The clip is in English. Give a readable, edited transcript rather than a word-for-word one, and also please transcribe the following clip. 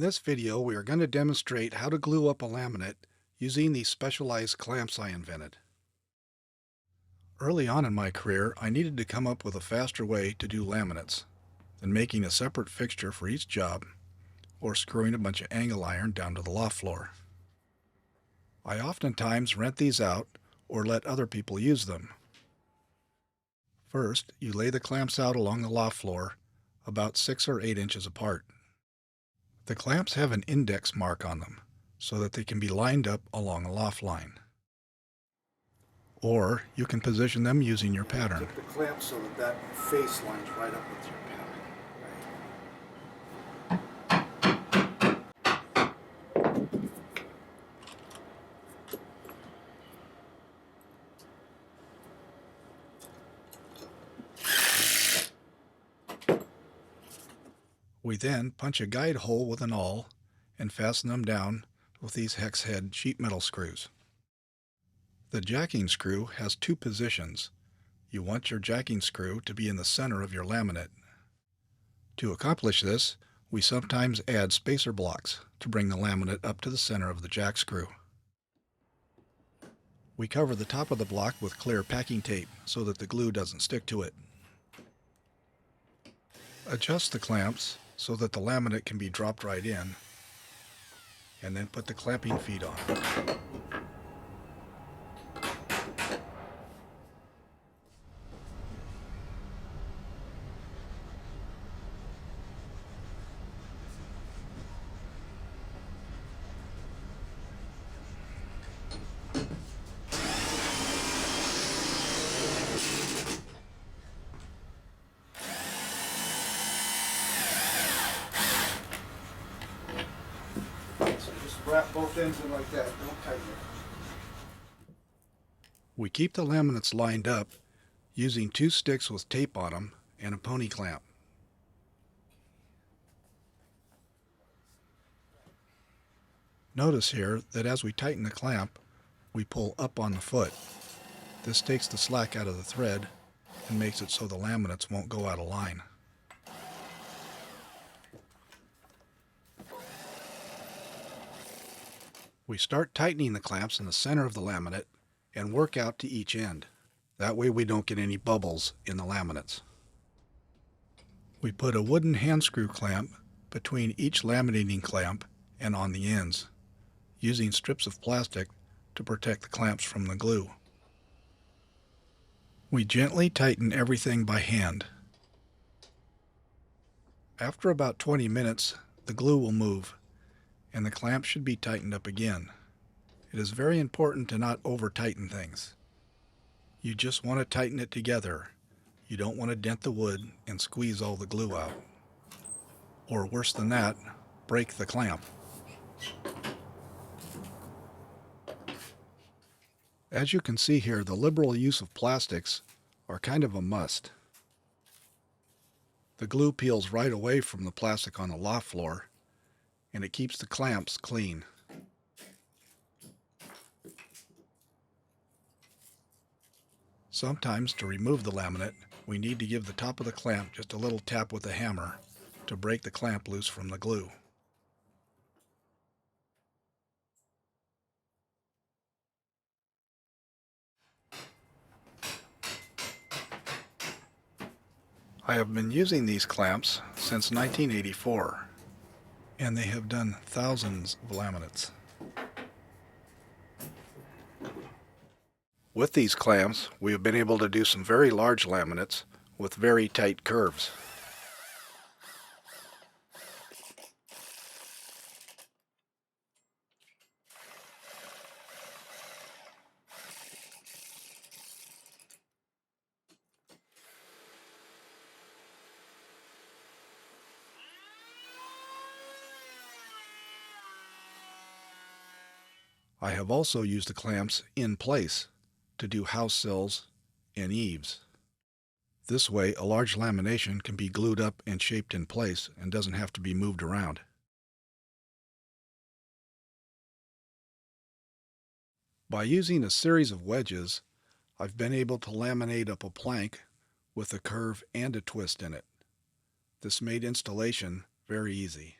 this video, we are going to demonstrate how to glue up a laminate using these specialized clamps I invented. Early on in my career, I needed to come up with a faster way to do laminates than making a separate fixture for each job or screwing a bunch of angle iron down to the loft floor. I oftentimes rent these out or let other people use them. First, you lay the clamps out along the loft floor about 6 or 8 inches apart. The clamps have an index mark on them so that they can be lined up along a loft line. Or you can position them using your pattern. Take the clamp so that face lines right up with your pattern. We then punch a guide hole with an awl and fasten them down with these hex head sheet metal screws. The jacking screw has 2 positions. You want your jacking screw to be in the center of your laminate. To accomplish this, we sometimes add spacer blocks to bring the laminate up to the center of the jack screw. We cover the top of the block with clear packing tape so that the glue doesn't stick to it. Adjust the clamps so that the laminate can be dropped right in, and then put the clamping feet on. Wrap both ends in like that, don't tighten it. We keep the laminates lined up using 2 sticks with tape on them and a pony clamp. Notice here that as we tighten the clamp, we pull up on the foot. This takes the slack out of the thread and makes it so the laminates won't go out of line. We start tightening the clamps in the center of the laminate and work out to each end. That way we don't get any bubbles in the laminates. We put a wooden hand screw clamp between each laminating clamp and on the ends, using strips of plastic to protect the clamps from the glue. We gently tighten everything by hand. After about 20 minutes, the glue will move, and the clamp should be tightened up again. It is very important to not over-tighten things. You just want to tighten it together. You don't want to dent the wood and squeeze all the glue out. Or worse than that, break the clamp. As you can see here, the liberal use of plastics are kind of a must. The glue peels right away from the plastic on the loft floor, and it keeps the clamps clean. Sometimes, to remove the laminate, we need to give the top of the clamp just a little tap with a hammer to break the clamp loose from the glue. I have been using these clamps since 1984. And they have done thousands of laminates. With these clamps, we have been able to do some very large laminates with very tight curves. I have also used the clamps in place to do house sills and eaves. This way, a large lamination can be glued up and shaped in place and doesn't have to be moved around. By using a series of wedges, I've been able to laminate up a plank with a curve and a twist in it. This made installation very easy.